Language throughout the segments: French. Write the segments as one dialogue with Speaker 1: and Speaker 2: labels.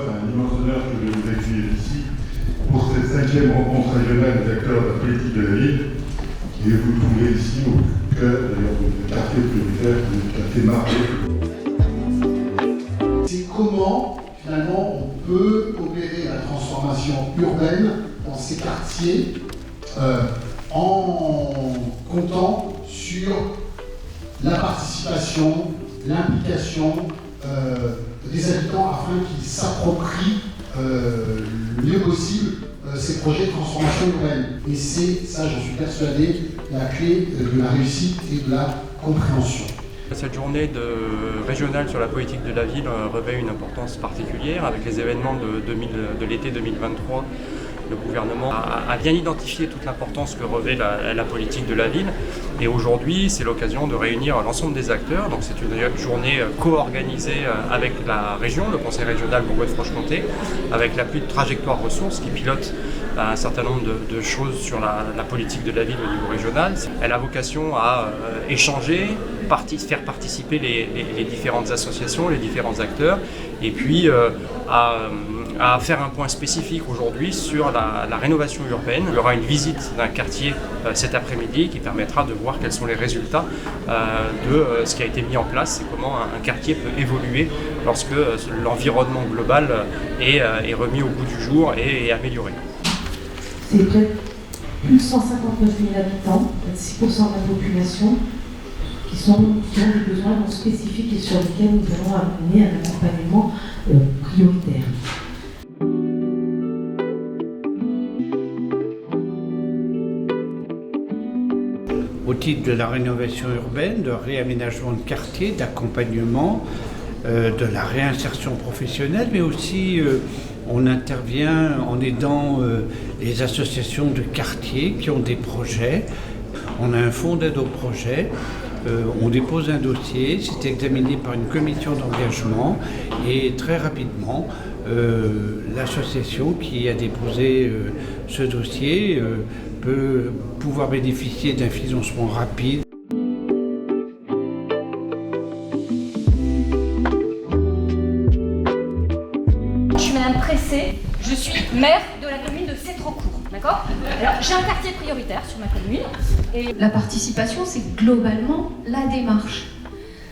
Speaker 1: c'est un immense honneur que de vous accueillir ici pour cette 5e rencontre régionale des acteurs de la politique de la ville. Et vous trouvez ici au cœur du quartier prioritaire, du quartier marqué.
Speaker 2: C'est comment finalement on peut opérer la transformation urbaine dans ces quartiers en comptant sur la participation, l'implication des habitants afin qu'ils s'approprient le mieux possible ces projets de transformation urbaine. Et c'est, ça j'en suis persuadé, la clé de la réussite et de la compréhension.
Speaker 3: Cette journée régionale sur la politique de la ville revêt une importance particulière avec les événements de l'été 2023. Le gouvernement a bien identifié toute l'importance que revêt la politique de la ville. Et aujourd'hui, c'est l'occasion de réunir l'ensemble des acteurs. Donc c'est une journée co-organisée avec la région, le conseil régional Bourgogne-Franche-Comté, avec l'appui de Trajectoire Ressources qui pilote un certain nombre de choses sur la politique de la ville au niveau régional. Elle a vocation à échanger, faire participer les différentes associations, les différents acteurs, et puis à faire un point spécifique aujourd'hui sur la rénovation urbaine. Il y aura une visite d'un quartier cet après-midi qui permettra de voir quels sont les résultats de ce qui a été mis en place et comment un quartier peut évoluer lorsque l'environnement global est remis au goût du jour et amélioré.
Speaker 4: C'est près de plus de 159 000 habitants, 6% de la population, qui ont des besoins spécifiques et sur lesquels nous allons amener un accompagnement prioritaire.
Speaker 5: Au titre de la rénovation urbaine, de réaménagement de quartier, d'accompagnement, de la réinsertion professionnelle, mais aussi on intervient en aidant les associations de quartier qui ont des projets. On a un fonds d'aide au projet, on dépose un dossier, c'est examiné par une commission d'engagement et très rapidement, l'association qui a déposé ce dossier peut pouvoir bénéficier d'un financement rapide.
Speaker 6: Je suis Madame Pressé, je suis maire de la commune de Cétrocourt, d'accord ? Alors j'ai un quartier prioritaire sur ma commune. Et
Speaker 7: la participation, c'est globalement la démarche.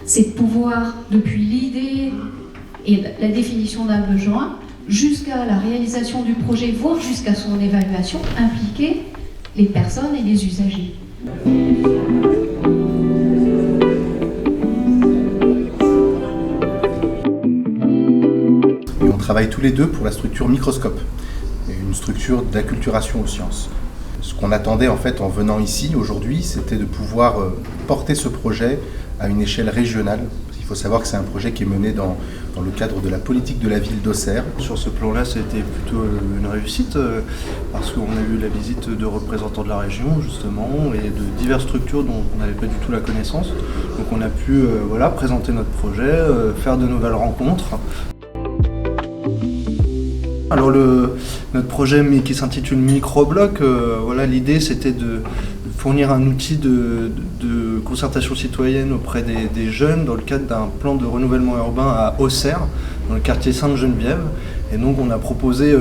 Speaker 7: C'est de pouvoir, depuis l'idée et la définition d'un besoin, jusqu'à la réalisation du projet, voire jusqu'à son évaluation, impliquer les personnes et les usagers.
Speaker 8: On travaille tous les deux pour la structure Microscope, une structure d'acculturation aux sciences. Ce qu'on attendait en fait en venant ici aujourd'hui, c'était de pouvoir porter ce projet à une échelle régionale. Il faut savoir que c'est un projet qui est mené dans le cadre de la politique de la ville d'Auxerre.
Speaker 9: Sur ce plan-là, ça a été plutôt une réussite parce qu'on a eu la visite de représentants de la région justement et de diverses structures dont on n'avait pas du tout la connaissance. Donc on a pu présenter notre projet, faire de nouvelles rencontres. Alors notre projet qui s'intitule Microbloc, l'idée c'était de fournir un outil de concertation citoyenne auprès des jeunes dans le cadre d'un plan de renouvellement urbain à Auxerre, dans le quartier Sainte-Geneviève. Et donc on a proposé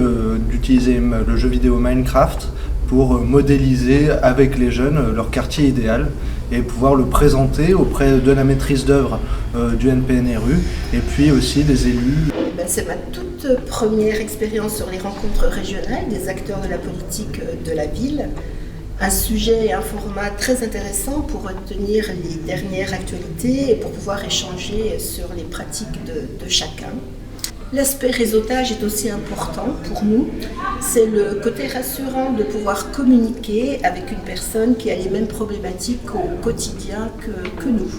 Speaker 9: d'utiliser le jeu vidéo Minecraft pour modéliser avec les jeunes leur quartier idéal et pouvoir le présenter auprès de la maîtrise d'œuvre du NPNRU et puis aussi des élus.
Speaker 10: C'est ma toute première expérience sur les rencontres régionales des acteurs de la politique de la ville. Un sujet et un format très intéressant pour retenir les dernières actualités et pour pouvoir échanger sur les pratiques de chacun. L'aspect réseautage est aussi important pour nous. C'est le côté rassurant de pouvoir communiquer avec une personne qui a les mêmes problématiques au quotidien que nous.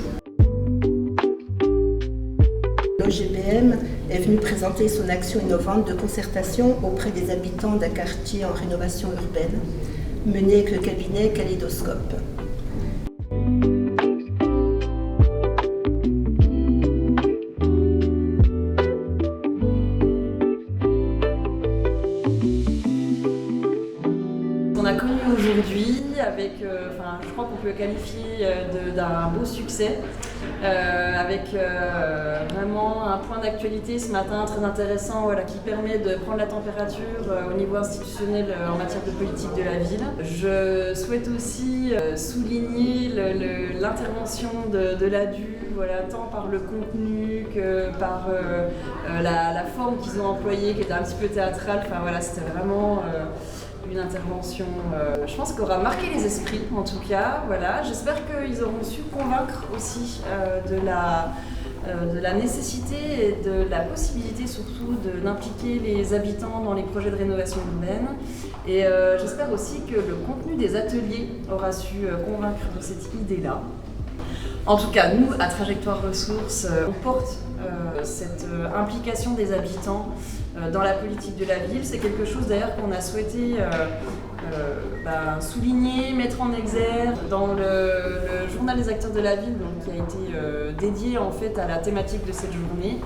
Speaker 10: L'OGBM est venu présenter son action innovante de concertation auprès des habitants d'un quartier en rénovation urbaine, menée avec le cabinet Kaléidoscope.
Speaker 11: On a connu aujourd'hui avec, je crois qu'on peut le qualifier d'un beau succès. avec vraiment un point d'actualité ce matin très intéressant qui permet de prendre la température au niveau institutionnel en matière de politique de la ville. Je souhaite aussi souligner l'intervention de l'ADU, tant par le contenu que par la forme qu'ils ont employée, qui était un petit peu théâtrale. C'était vraiment une intervention, je pense, qui aura marqué les esprits, en tout cas. J'espère qu'ils auront su convaincre aussi de la nécessité et de la possibilité surtout d'impliquer les habitants dans les projets de rénovation urbaine. Et j'espère aussi que le contenu des ateliers aura su convaincre de cette idée-là. En tout cas, nous, à Trajectoire Ressources, on porte cette implication des habitants dans la politique de la ville. C'est quelque chose d'ailleurs qu'on a souhaité souligner, mettre en exergue dans le journal des acteurs de la ville, qui a été dédié en fait à la thématique de cette journée.